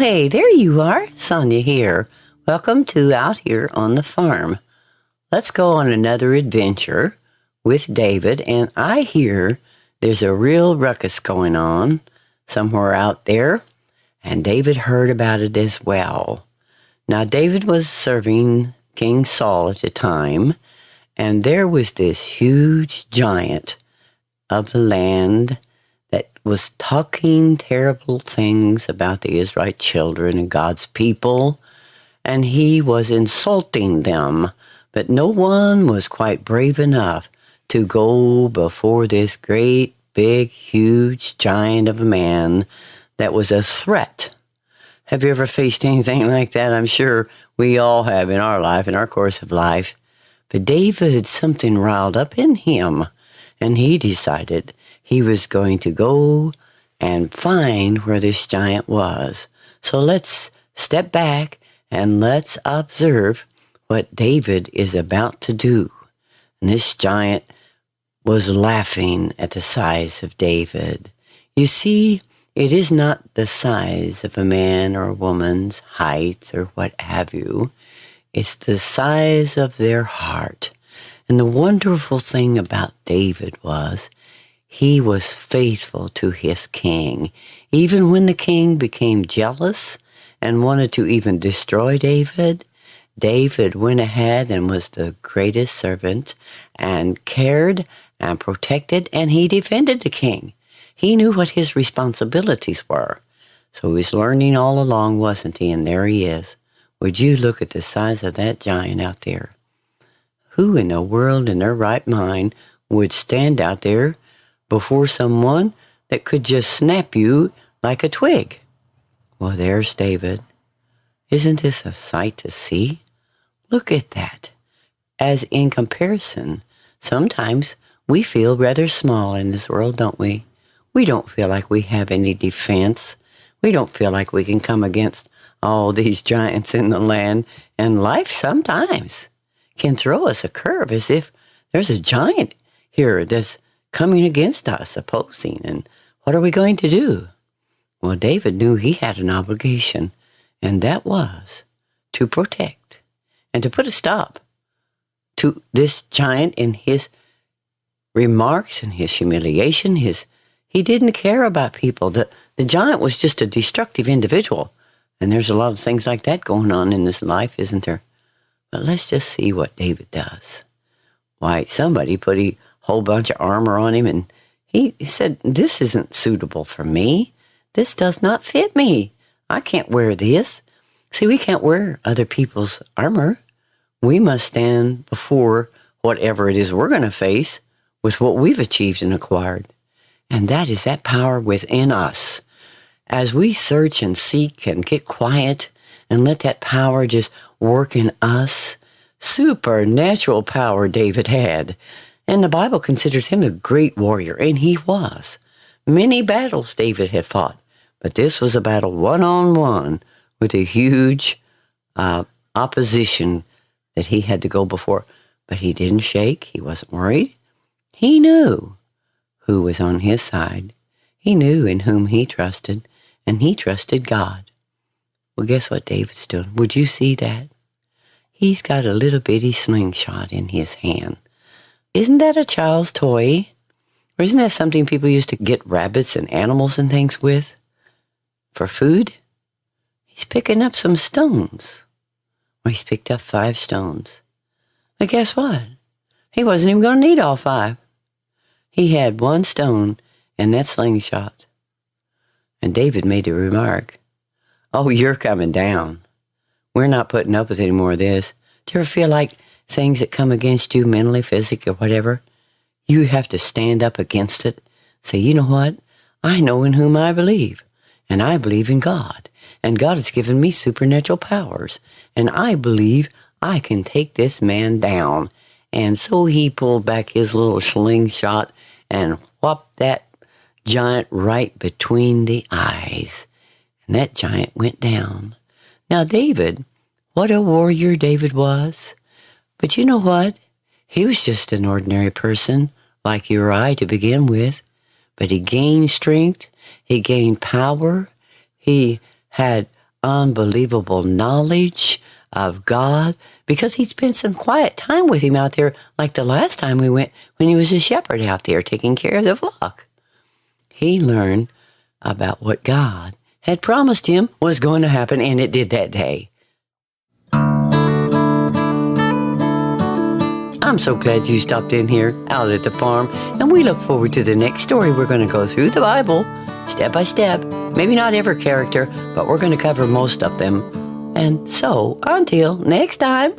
hey, there you are. Sonia here. Welcome to Out Here on the Farm. Let's go on another adventure with David, and I hear there's a real ruckus going on somewhere out there, and David heard about it as well. Now, David was serving King Saul at the time, and there was this huge giant of the land that was talking terrible things about the Israelite children and God's people, and he was insulting them, but no one was quite brave enough to go before this great, big, huge giant of a man that was a threat. Have you ever faced anything like that? I'm sure we all have in our life, in our course of life. But David, something riled up in him, and he decided he was going to go and find where this giant was. So let's step back and let's observe what David is about to do. And this giant was laughing at the size of David. You see, it is not the size of a man or a woman's height or what have you. It's the size of their heart. And the wonderful thing about David was he was faithful to his king. Even when the king became jealous and wanted to even destroy David, David went ahead and was the greatest servant and cared and protected, and he defended the king. He knew what his responsibilities were. So he was learning all along, wasn't he? And there he is. Would you look at the size of that giant out there? Who in the world in their right mind would stand out there before someone that could just snap you like a twig? Well, there's David. Isn't this a sight to see? Look at that. As in comparison, sometimes we feel rather small in this world, don't we? We don't feel like we have any defense. We don't feel like we can come against all these giants in the land. And life sometimes can throw us a curve as if there's a giant here that's coming against us, opposing. And what are we going to do? Well, David knew he had an obligation, and that was to protect and to put a stop to this giant in his remarks and his humiliation. He didn't care about people. The giant was just a destructive individual. And there's a lot of things like that going on in this life, isn't there? But let's just see what David does. Why, somebody put a whole bunch of armor on him, and he said, this isn't suitable for me. This does not fit me. I can't wear this. See, we can't wear other people's armor. We must stand before whatever it is we're going to face with what we've achieved and acquired. And that is that power within us. As we search and seek and get quiet and let that power just work in us, supernatural power David had. And the Bible considers him a great warrior, and he was. Many battles David had fought, but this was a battle one-on-one with a huge opposition that he had to go before. But he didn't shake. He wasn't worried. He knew who was on his side. He knew in whom he trusted, and he trusted God. Well, guess what David's doing? Would you see that? He's got a little bitty slingshot in his hand. Isn't that a child's toy? Or isn't that something people used to get rabbits and animals and things with? For food? He's picking up some stones. Well, he's picked up 5 stones. But guess what? He wasn't even going to need all 5. He had 1 stone in that slingshot. And David made a remark. Oh, you're coming down. We're not putting up with any more of this. Do you ever feel like things that come against you mentally, physically, or whatever, you have to stand up against it? Say, you know what? I know in whom I believe, and I believe in God. And God has given me supernatural powers, and I believe I can take this man down. And so he pulled back his little slingshot and whopped that giant right between the eyes. And that giant went down. Now, David, what a warrior David was. But you know what? He was just an ordinary person, like you or I to begin with. But he gained strength. He gained power. He had unbelievable knowledge of God because he'd spent some quiet time with him out there, like the last time we went when he was a shepherd out there taking care of the flock. He learned about what God had promised him was going to happen, and it did that day. I'm so glad you stopped in here out at the farm, and we look forward to the next story. We're going to go through the Bible step by step. Maybe not every character, but we're going to cover most of them. And so, until next time.